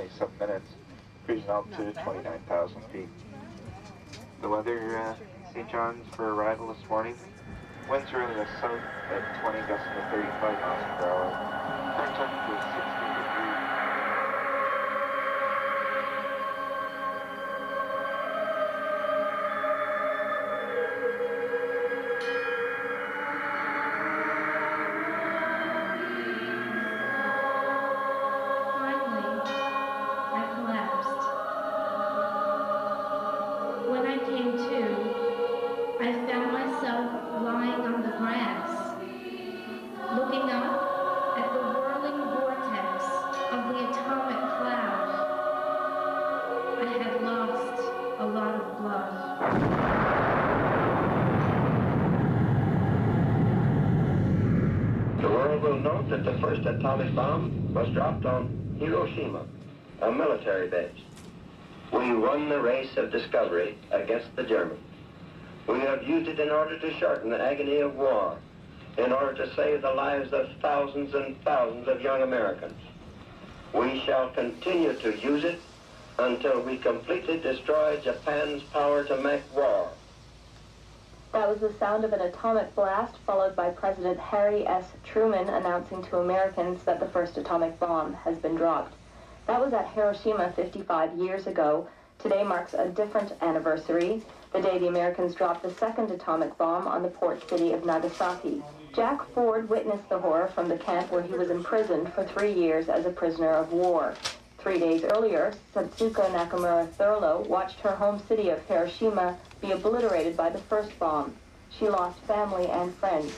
27 minutes, cruising up to 29,000 feet. The weather, St. John's for arrival this morning. Winds are in the south at 20 gusts to 35 miles per hour. Current temperature is 16 degrees. That the first atomic bomb was dropped on Hiroshima, a military base. We won the race of discovery against the Germans. We have used it in order to shorten the agony of war, in order to save the lives of thousands and thousands of young Americans. We shall continue to use it until we completely destroy Japan's power to make war. That was the sound of an atomic blast, followed by President Harry S. Truman announcing to Americans that the first atomic bomb has been dropped. That was at Hiroshima 55 years ago. Today marks a different anniversary, the day the Americans dropped the second atomic bomb on the port city of Nagasaki. Jack Ford witnessed the horror from the camp where he was imprisoned for 3 years as a prisoner of war. 3 days earlier, Satsuko Nakamura Thurlow watched her home city of Hiroshima be obliterated by the first bomb. She lost family and friends.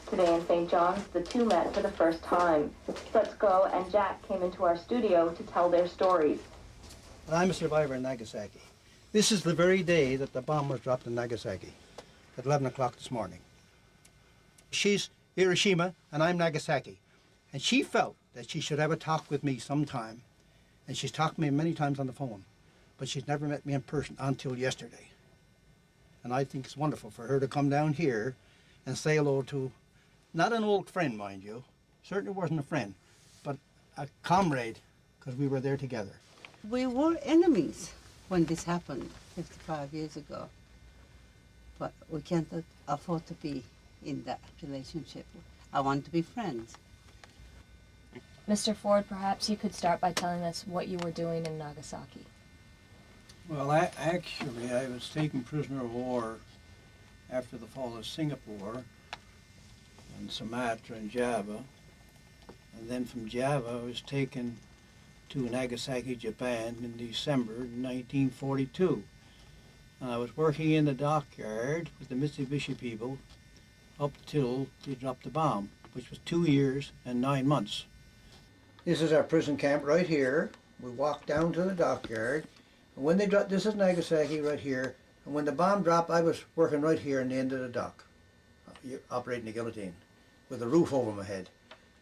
Today in St. John's, the two met for the first time. Setsuko and Jack came into our studio to tell their stories. I'm a survivor in Nagasaki. This is the very day that the bomb was dropped in Nagasaki, at 11 o'clock this morning. She's Hiroshima and I'm Nagasaki. And she felt that she should have a talk with me sometime. And she's talked to me many times on the phone, but she's never met me in person until yesterday. And I think it's wonderful for her to come down here and say hello to, not an old friend, mind you, certainly wasn't a friend, but a comrade, because we were there together. We were enemies when this happened 55 years ago, but we can't afford to be in that relationship. I want to be friends. Mr. Ford, perhaps you could start by telling us what you were doing in Nagasaki. Well, I was taken prisoner of war after the fall of Singapore and Sumatra and Java. And then from Java, I was taken to Nagasaki, Japan in December 1942. And I was working in the dockyard with the Mitsubishi people up till they dropped the bomb, which was 2 years and 9 months. This is our prison camp right here. We walked down to the dockyard. And when they dropped, this is Nagasaki right here. And when the bomb dropped, I was working right here in the end of the dock, operating the guillotine, with a roof over my head.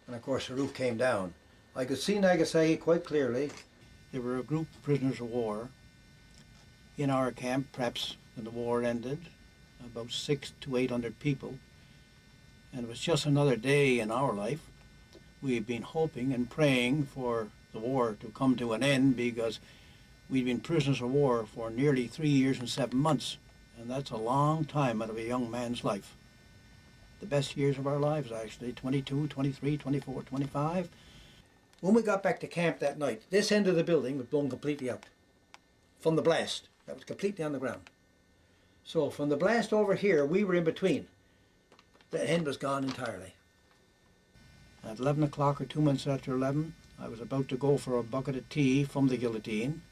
And of course the roof came down. I could see Nagasaki quite clearly. There were a group of prisoners of war in our camp, perhaps when the war ended, about 600 to 800 people. And it was just another day in our life. We had been hoping and praying for the war to come to an end because we'd been prisoners of war for nearly 3 years and 7 months. And that's a long time out of a young man's life. The best years of our lives, actually, 22, 23, 24, 25. When we got back to camp that night, this end of the building was blown completely out from the blast. That was completely on the ground. So from the blast over here, we were in between. The end was gone entirely. At 11 o'clock or 2 minutes after 11, I was about to go for a bucket of tea from the guillotine.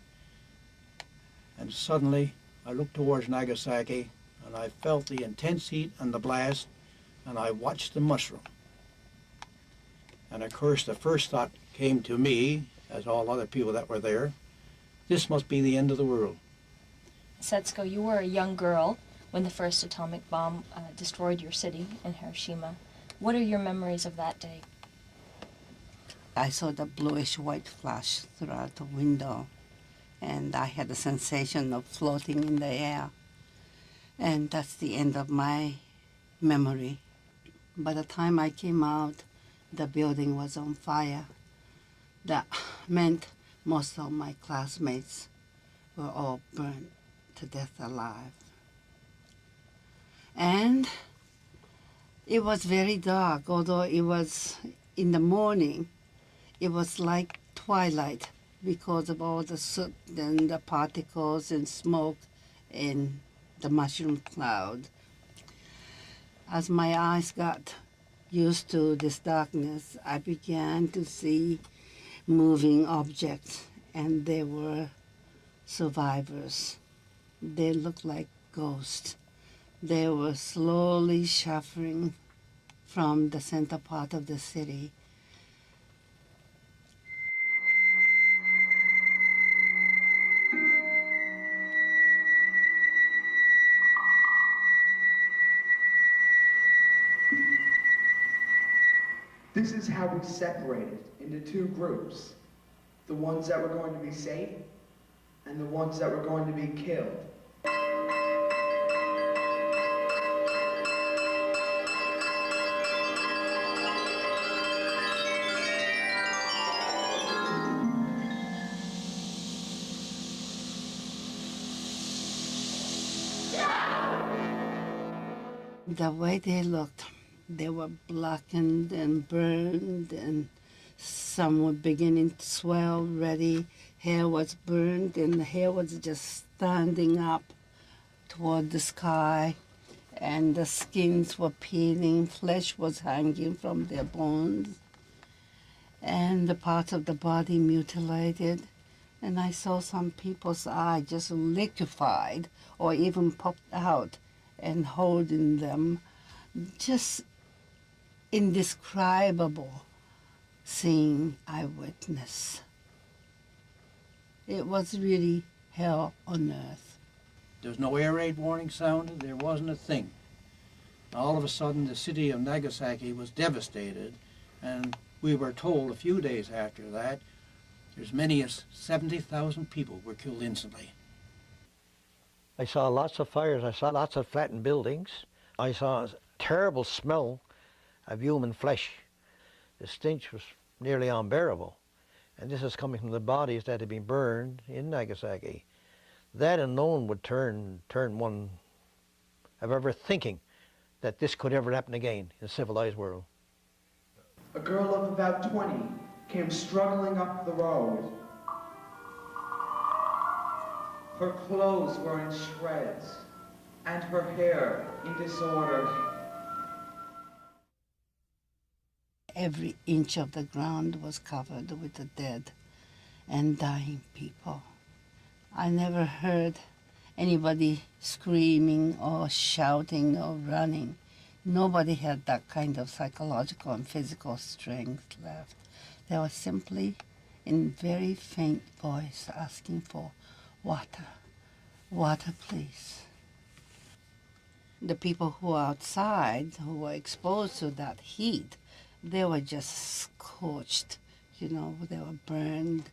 And suddenly, I looked towards Nagasaki, and I felt the intense heat and the blast, and I watched the mushroom. And of course, the first thought came to me, as all other people that were there, this must be the end of the world. Setsuko, you were a young girl when the first atomic bomb destroyed your city in Hiroshima. What are your memories of that day? I saw the bluish-white flash throughout the window, and I had the sensation of floating in the air. And that's the end of my memory. By the time I came out, the building was on fire. That meant Most of my classmates were all burned to death alive. And it was very dark, although it was in the morning. It was like twilight because of all the soot and the particles and smoke and the mushroom cloud. As my eyes got used to this darkness, I began to see moving objects, and they were survivors. They looked like ghosts. They were slowly shuffling from the center part of the city. This is how we separated into two groups. The ones that were going to be safe and the ones that were going to be killed. The way they looked, they were blackened and burned, and some were beginning to swell ready. Hair was burned, and the hair was just standing up toward the sky, and the skins were peeling, flesh was hanging from their bones, and the parts of the body mutilated. And I saw some people's eye just liquefied or even popped out, and holding them, just indescribable seeing I witnessed. It was really hell on earth. There's no air raid warning sounded, there wasn't a thing. All of a sudden the city of Nagasaki was devastated, and we were told a few days after that as many as 70,000 people were killed instantly. I saw lots of fires, I saw lots of flattened buildings. I saw a terrible smell of human flesh. The stench was nearly unbearable. And this is coming from the bodies that had been burned in Nagasaki. That alone would turn one of ever thinking that this could ever happen again in a civilized world. A girl of about 20 came struggling up the road. Her clothes were in shreds, and her hair in disorder. Every inch of the ground was covered with the dead and dying people. I never heard anybody screaming or shouting or running. Nobody had that kind of psychological and physical strength left. They were simply, in very faint voice, asking for water. Water, please. The people who were outside, who were exposed to that heat, they were just scorched, you know, they were burned,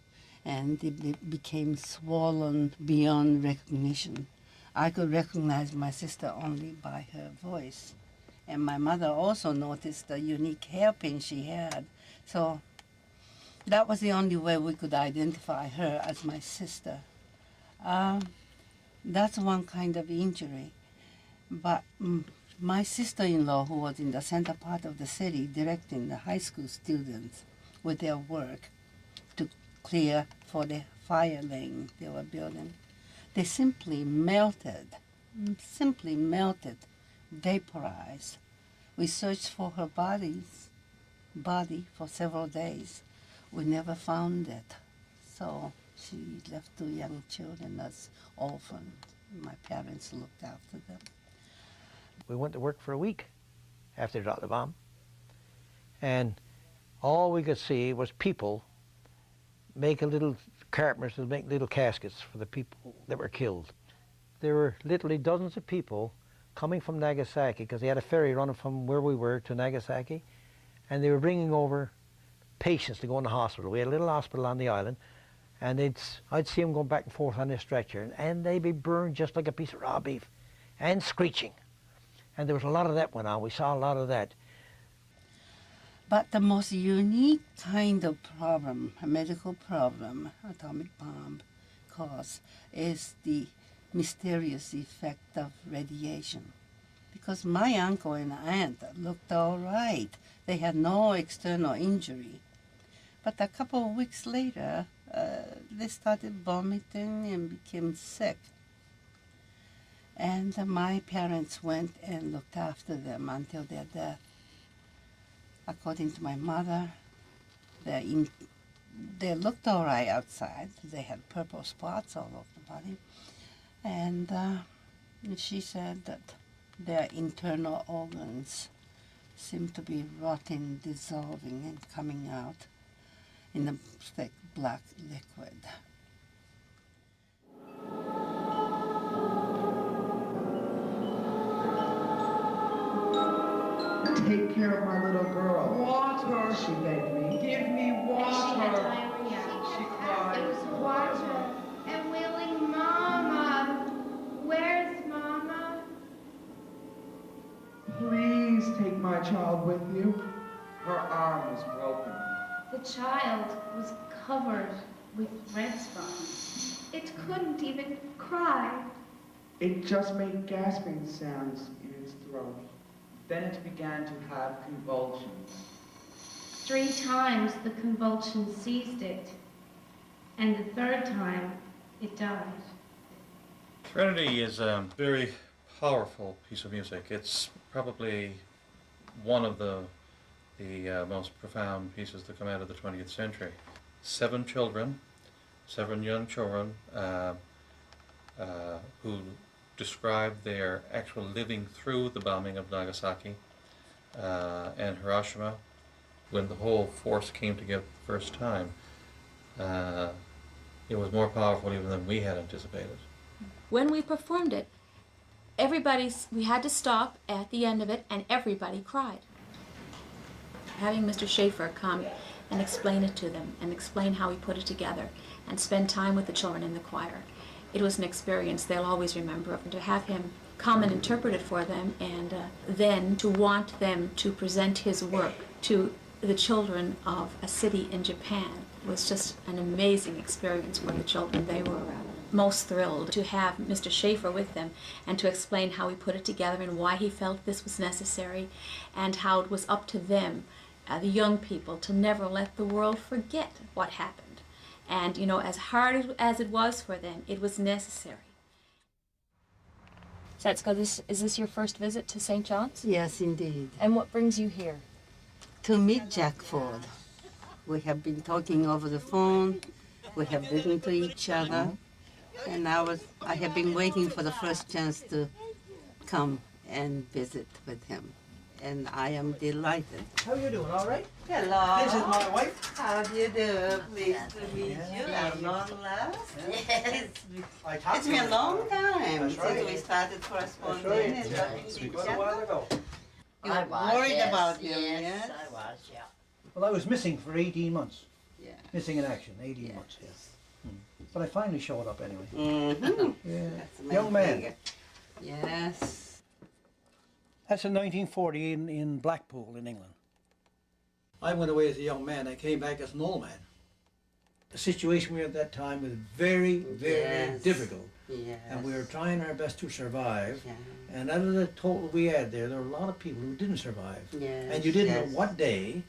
and they became swollen beyond recognition. I could recognize my sister only by her voice. And my mother also noticed the unique hairpin she had. So that was the only way we could identify her as my sister. That's one kind of injury. But my sister-in-law, who was in the center part of the city, directing the high school students with their work to clear for the fire lane they were building, they simply melted, vaporized. We searched for her body for several days. We never found it. So she left 2 young children as orphans. My parents looked after them. We went to work for a week after they dropped the bomb. And all we could see was people making little carpenters to make little caskets for the people that were killed. There were literally dozens of people coming from Nagasaki, because they had a ferry running from where we were to Nagasaki, and they were bringing over patients to go in the hospital. We had a little hospital on the island, and I'd see them going back and forth on this stretcher, and they'd be burned just like a piece of raw beef, and screeching. And there was a lot of that went on. We saw a lot of that. But the most unique kind of problem, a medical problem, atomic bomb cause, is the mysterious effect of radiation. Because my uncle and aunt looked all right. They had no external injury. But a couple of weeks later, they started vomiting and became sick. And my parents went and looked after them until their death. According to my mother, they looked all right outside. They had purple spots all over the body. And she said that their internal organs seemed to be rotting, dissolving, and coming out in a thick black liquid. Take care of my little girl. Water. She begged me. Give me water. She It cried. was water and wailing, Mama. Where's Mama? Please take my child with you. Her arm was broken. The child was covered with red spots. It couldn't even cry. It just made gasping sounds in its throat. Then it began to have convulsions. 3 times the convulsion seized it, and the 3rd time it died. Serenity is a very powerful piece of music. It's probably one of the most profound pieces to come out of the 20th century. 7 children, 7 young children who describe their actual living through the bombing of Nagasaki and Hiroshima when the whole force came together the first time. It was more powerful even than we had anticipated. When we performed it, we had to stop at the end of it, and everybody cried. Having Mr. Schaefer come and explain it to them, and explain how he put it together, and spend time with the children in the choir, it was an experience they'll always remember. And to have him come and interpret it for them, and then to want them to present his work to the children of a city in Japan was just an amazing experience for the children. They were most thrilled to have Mr. Schaefer with them and to explain how he put it together and why he felt this was necessary, and how it was up to them, the young people, to never let the world forget what happened. And, you know, as hard as it was for them, it was necessary. Setsuko, is this your first visit to St. John's? Yes, indeed. And what brings you here? To meet Jack Ford. We have been talking over the phone. We have listened to each other. And I have been waiting for the first chance to come and visit with him. And I am delighted. How you doing? All right? Hello. This is my wife. How do you do? Pleased to meet you. At long last. Yes. It's been a long time since we started corresponding and talking to each other. You were worried about him, yes? I was, yeah. Well, I was missing for 18 months. Yeah. Missing in action, 18 months, yes. But I finally showed up anyway. Mm-hmm. Yeah. Young man. Yes. That's in 1940 in Blackpool in England. I went away as a young man. I came back as an old man. The situation we were at that time was very, very difficult. Yes. And we were trying our best to survive. Yeah. And out of the total we had there were a lot of people who didn't survive. Yes. And you didn't know what day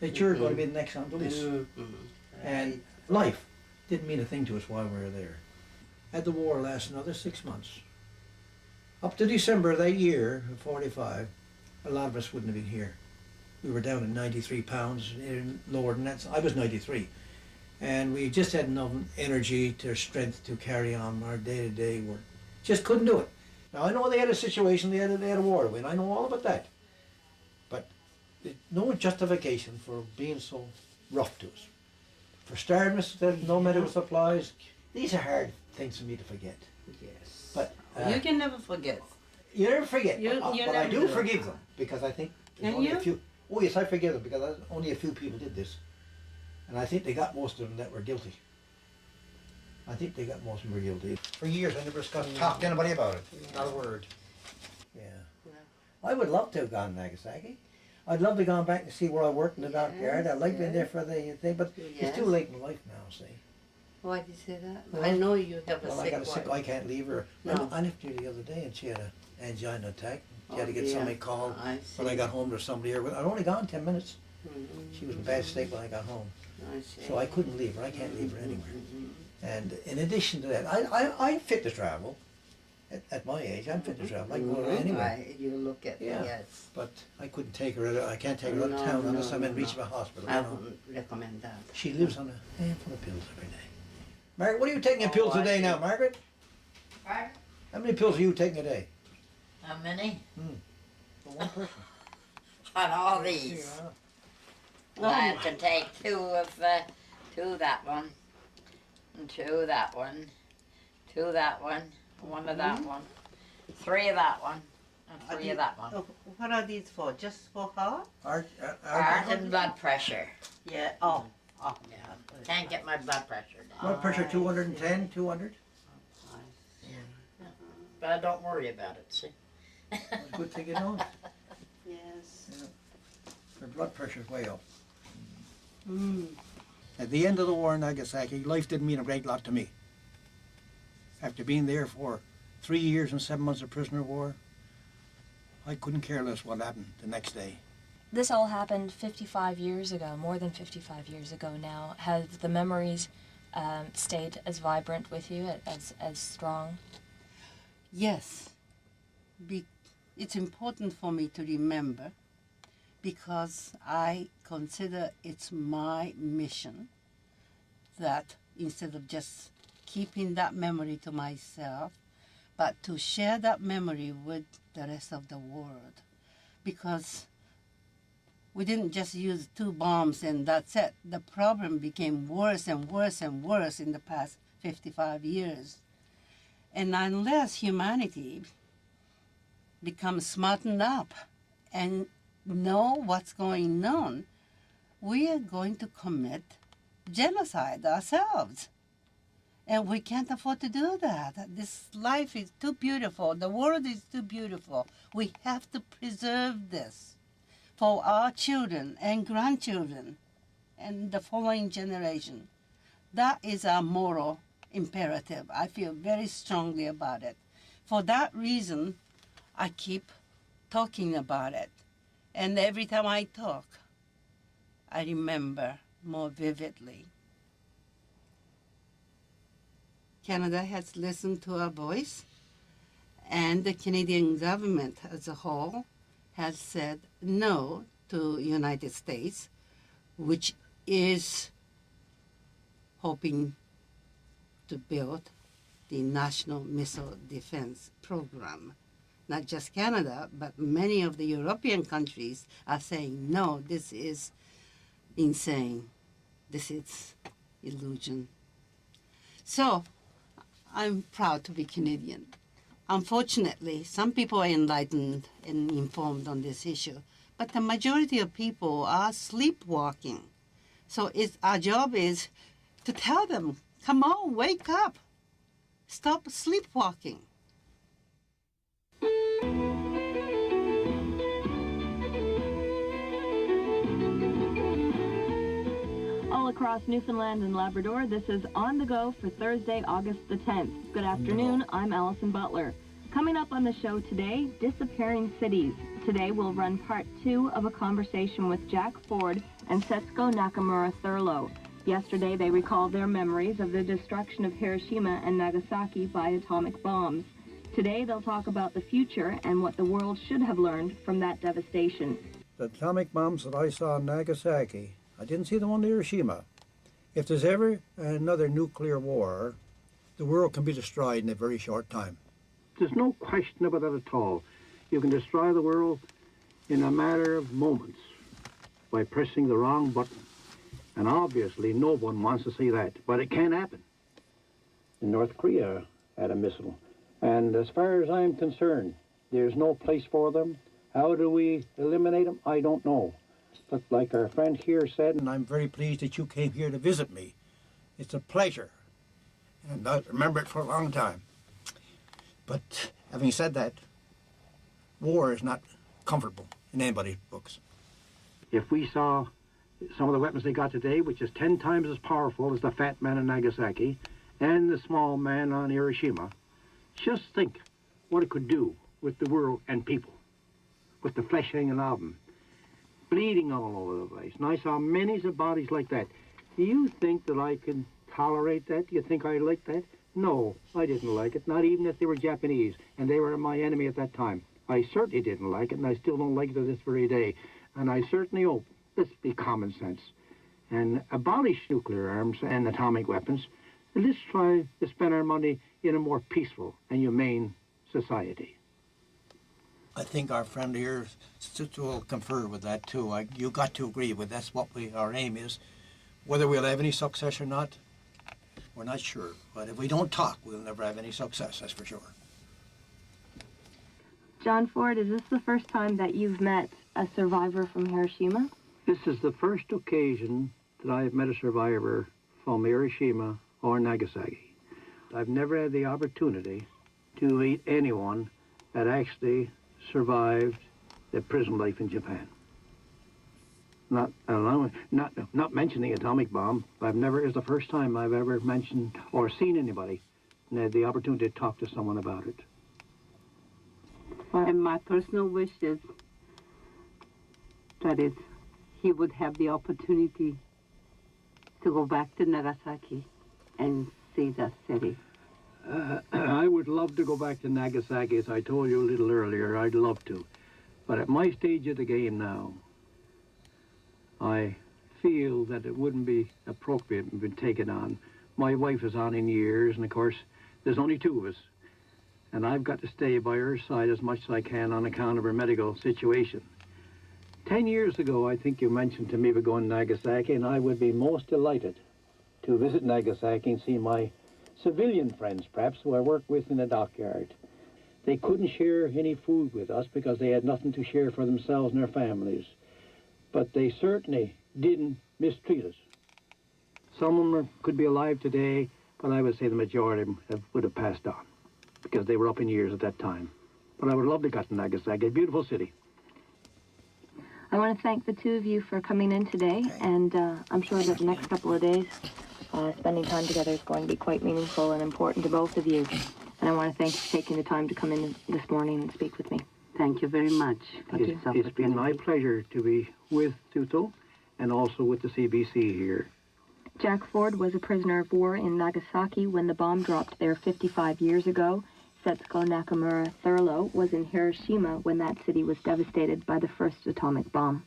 that you were going to be the next on the list. And life didn't mean a thing to us while we were there. Had the war last another 6 months. Up to December of that year, of 45, a lot of us wouldn't have been here. We were down at 93 pounds, lower than that. I was 93. And we just had enough energy or strength to carry on our day-to-day work. Just couldn't do it. Now, I know they had a situation, they had a war to win. I know all about that. But there's no justification for being so rough to us. For starving us, no medical supplies. These are hard things for me to forget. Yes. But you can never forget. You never forget. You But never I do do. forgive them because I think there's Can only you? a few. Oh yes, I forgive them because only a few people did this, and I think they got most of them that were guilty. I think they got most of them were guilty. For years, I never talked to anybody about it. Not a word. Yeah. I would love to have gone to Nagasaki. I'd love to go back and see where I worked in the dockyard. I'd like being there for the thing, but it's too late in life now, see. Why did you say that? Well, I know you have a well, sick I got a sick, wife. I can't leave her. No. I left her the other day and she had an angina attack. She had to get dear. somebody called. I When I see. got home, there's somebody here. I'd only gone 10 minutes. Mm-hmm. She was in bad state when I got home. I see. So I couldn't leave her. I can't leave her anywhere. Mm-hmm. And in addition to that, I'm fit to travel. At my age, I'm fit to travel. I can go anywhere. You look at Yeah. yes. But I couldn't take her. I can't take her out of No, town no, unless I'm in no, reach no. of a hospital. I You know. wouldn't recommend that. She lives on a handful of pills every day. Margaret, what are you taking in pills I a day see. now, Margaret? Right? How many pills are you taking a day? How many? For one person. On all these. I have to take two that one, and two that one, two that one, one of that one, three of that one, and three of that one. Oh, what are these for? Just for heart? Heart And blood pressure. Yeah. Oh. Oh. Yeah. Can't get my blood pressure down. Blood pressure 210, 200? But I don't worry about it, see? It's a good thing you don't. Yes. Yeah. Her blood pressure's way up. Mm. At the end of the war in Nagasaki, life didn't mean a great lot to me. After being there for 3 years and 7 months of prisoner of war, I couldn't care less what happened the next day. This all happened 55 years ago, more than 55 years ago now. Have the memories stayed as vibrant with you, as strong? Yes. It's important for me to remember because I consider it's my mission that instead of just keeping that memory to myself, but to share that memory with the rest of the world. Because we didn't just use 2 bombs and that's it. The problem became worse and worse and worse in the past 55 years. And unless humanity becomes smartened up and know what's going on, we are going to commit genocide ourselves. And we can't afford to do that. This life is too beautiful. The world is too beautiful. We have to preserve this for our children and grandchildren and the following generation. That is our moral imperative. I feel very strongly about it. For that reason, I keep talking about it. And every time I talk, I remember more vividly. Canada has listened to our voice, and the Canadian government as a whole has said no to United States, which is hoping to build the National Missile Defense Program. Not just Canada, but many of the European countries are saying, no, this is insane. This is illusion. So, I'm proud to be Canadian. Unfortunately, some people are enlightened and informed on this issue, but the majority of people are sleepwalking. So our job is to tell them, come on, wake up. Stop sleepwalking. All across Newfoundland and Labrador, this is On the Go for Thursday, August the 10th. Good afternoon, I'm Allison Butler. Coming up on the show today, Disappearing Cities. Today we'll run part 2 of a conversation with Jack Ford and Setsuko Nakamura Thurlow. Yesterday they recalled their memories of the destruction of Hiroshima and Nagasaki by atomic bombs. Today they'll talk about the future and what the world should have learned from that devastation. The atomic bombs that I saw in Nagasaki, I didn't see them on Hiroshima. If there's ever another nuclear war, the world can be destroyed in a very short time. There's no question about that at all. You can destroy the world in a matter of moments by pressing the wrong button. And obviously no one wants to see that, but it can happen. North Korea had a missile. And as far as I'm concerned, there's no place for them. How do we eliminate them? I don't know. But like our friend here said, And I'm very pleased that you came here to visit me. It's a pleasure. And I'll remember it for a long time. But having said that, war is not comfortable in anybody's books. If we saw some of the weapons they got today, which is 10 times as powerful as the fat man in Nagasaki and the small man on Hiroshima, just think what it could do with the world and people, with the flesh hanging off them, bleeding all over the place. And I saw many of bodies like that. Do you think that I can tolerate that? Do you think I like that? No, I didn't like it, not even if they were Japanese, and they were my enemy at that time. I certainly didn't like it, and I still don't like it to this very day. And I certainly hope, let's be common sense, and abolish nuclear arms and atomic weapons, and let's try to spend our money in a more peaceful and humane society. I think our friend here will confer with that too. You got to agree with that's what our aim is. Whether we'll have any success or not, we're not sure. But if we don't talk, we'll never have any success, that's for sure. John Ford, is this the first time that you've met a survivor from Hiroshima? This is the first occasion that I have met a survivor from Hiroshima or Nagasaki. I've never had the opportunity to meet anyone that actually survived the prison life in Japan. Not mentioning atomic bomb, it's the first time I've ever mentioned or seen anybody and had the opportunity to talk to someone about it. And my personal wish is that he would have the opportunity to go back to Nagasaki and see that city. I would love to go back to Nagasaki, as I told you a little earlier. I'd love to. But at my stage of the game now, I feel that it wouldn't be appropriate to be taken on. My wife is on in years, and of course, there's only two of us. And I've got to stay by her side as much as I can on account of her medical situation. 10 years ago, I think you mentioned to me about going to Nagasaki, and I would be most delighted to visit Nagasaki and see my civilian friends, perhaps, who I work with in the dockyard. They couldn't share any food with us because they had nothing to share for themselves and their families. But they certainly didn't mistreat us. Some of them could be alive today, but I would say the majority of them would have passed on because they were up in years at that time. But I would love to go to Nagasaki, a beautiful city. I want to thank the two of you for coming in today, and I'm sure that the next couple of days, spending time together is going to be quite meaningful and important to both of you. And I want to thank you for taking the time to come in this morning and speak with me. Thank you very much. It's been my pleasure to be with Tuto and also with the CBC here. Jack Ford was a prisoner of war in Nagasaki when the bomb dropped there 55 years ago. Setsuko Nakamura Thurlow was in Hiroshima when that city was devastated by the first atomic bomb.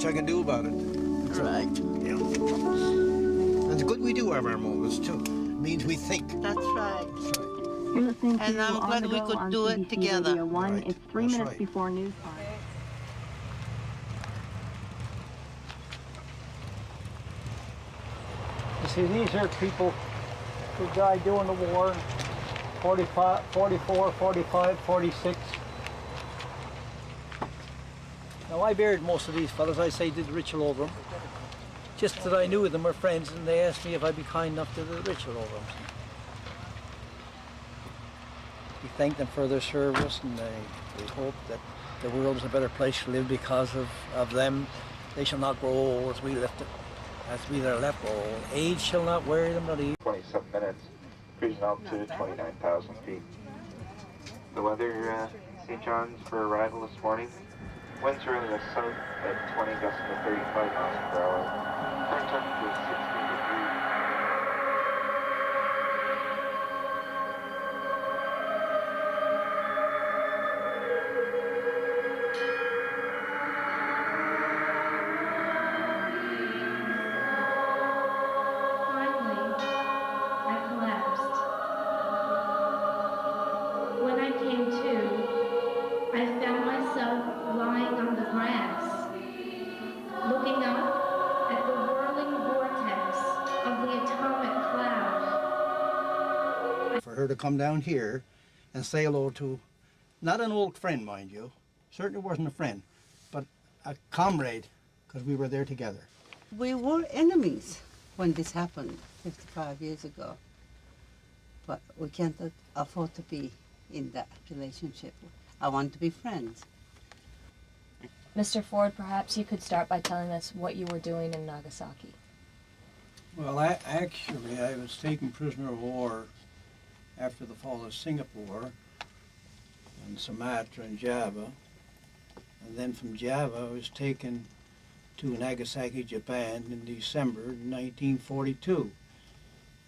I can do about it. Right. Yeah. And it's good we do have our moments too. It means we think. That's right. That's right. You're listening to And I'm glad we could do it together. Radio 1. Right. It's 3 That's minutes right. before news time. You see, these are people who died during the war, 45, 44, 45, 46. Now, I buried most of these fellas. I say did the ritual over them. Just that I knew them were friends, and they asked me if I'd be kind enough to do the ritual over them. We thank them for their service, and we hope that the world is a better place to live because of them. They shall not grow old as we left it. As we that are left grow old. Age shall not weary them, not even. 27 minutes, cruising altitude 29,000 feet. The weather, St. John's for arrival this morning. Winds are in the south at 20 gusts to 35 miles per hour. Current temperature is 16 degrees. her to come down here and say hello to, not an old friend, mind you, certainly wasn't a friend, but a comrade, because we were there together. We were enemies when this happened 55 years ago, but we can't afford to be in that relationship. I want to be friends. Mr. Ford, perhaps you could start by telling us what you were doing in Nagasaki. Well, I was taken prisoner of war after the fall of Singapore and Sumatra and Java. And then from Java, I was taken to Nagasaki, Japan in December 1942.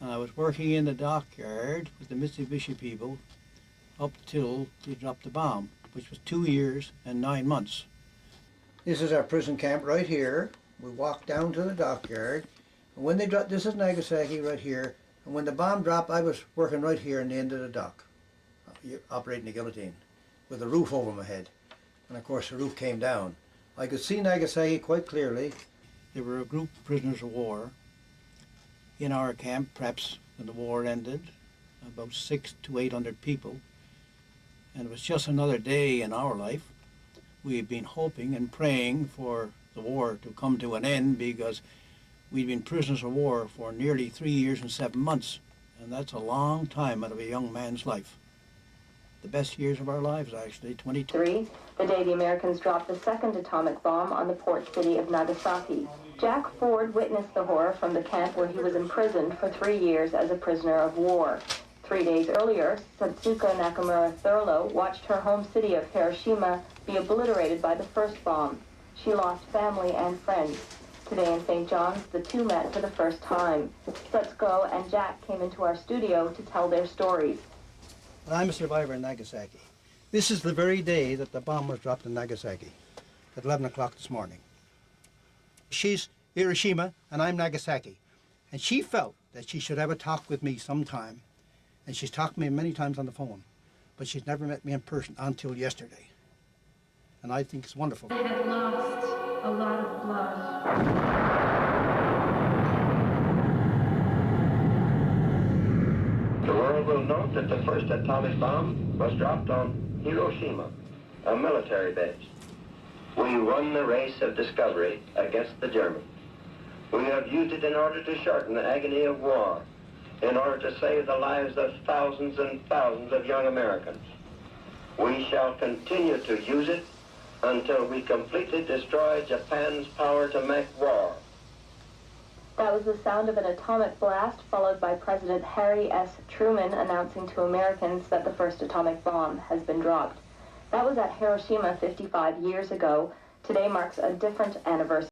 And I was working in the dockyard with the Mitsubishi people up till they dropped the bomb, which was 2 years and 9 months. This is our prison camp right here. We walked down to the dockyard. And when they dropped, this is Nagasaki right here. And when the bomb dropped, I was working right here in the end of the dock, operating the guillotine, with a roof over my head. And of course the roof came down. I could see Nagasaki quite clearly. There were a group of prisoners of war in our camp, perhaps when the war ended, about 600 to 800 people. And it was just another day in our life. We had been hoping and praying for the war to come to an end, because we'd been prisoners of war for nearly 3 years and 7 months. And that's a long time out of a young man's life. The best years of our lives, actually, 22. The day the Americans dropped the second atomic bomb on the port city of Nagasaki. Jack Ford witnessed the horror from the camp where he was imprisoned for 3 years as a prisoner of war. 3 days earlier, Satsuko Nakamura Thurlow watched her home city of Hiroshima be obliterated by the first bomb. She lost family and friends. Today in St. John's, the two met for the first time. Satsuko and Jack came into our studio to tell their stories. I'm a survivor in Nagasaki. This is the very day that the bomb was dropped in Nagasaki, at 11 o'clock this morning. She's Hiroshima and I'm Nagasaki. And she felt that she should have a talk with me sometime. And she's talked to me many times on the phone, but she's never met me in person until yesterday. And I think it's wonderful. They had lost a lot of blood. The world will note that the first atomic bomb was dropped on Hiroshima, a military base. We won the race of discovery against the Germans. We have used it in order to shorten the agony of war, in order to save the lives of thousands and thousands of young Americans. We shall continue to use it until we completely destroy Japan's power to make war. That was the sound of an atomic blast, followed by President Harry S. Truman announcing to Americans that the first atomic bomb has been dropped. That was at Hiroshima 55 years ago. Today marks a different anniversary.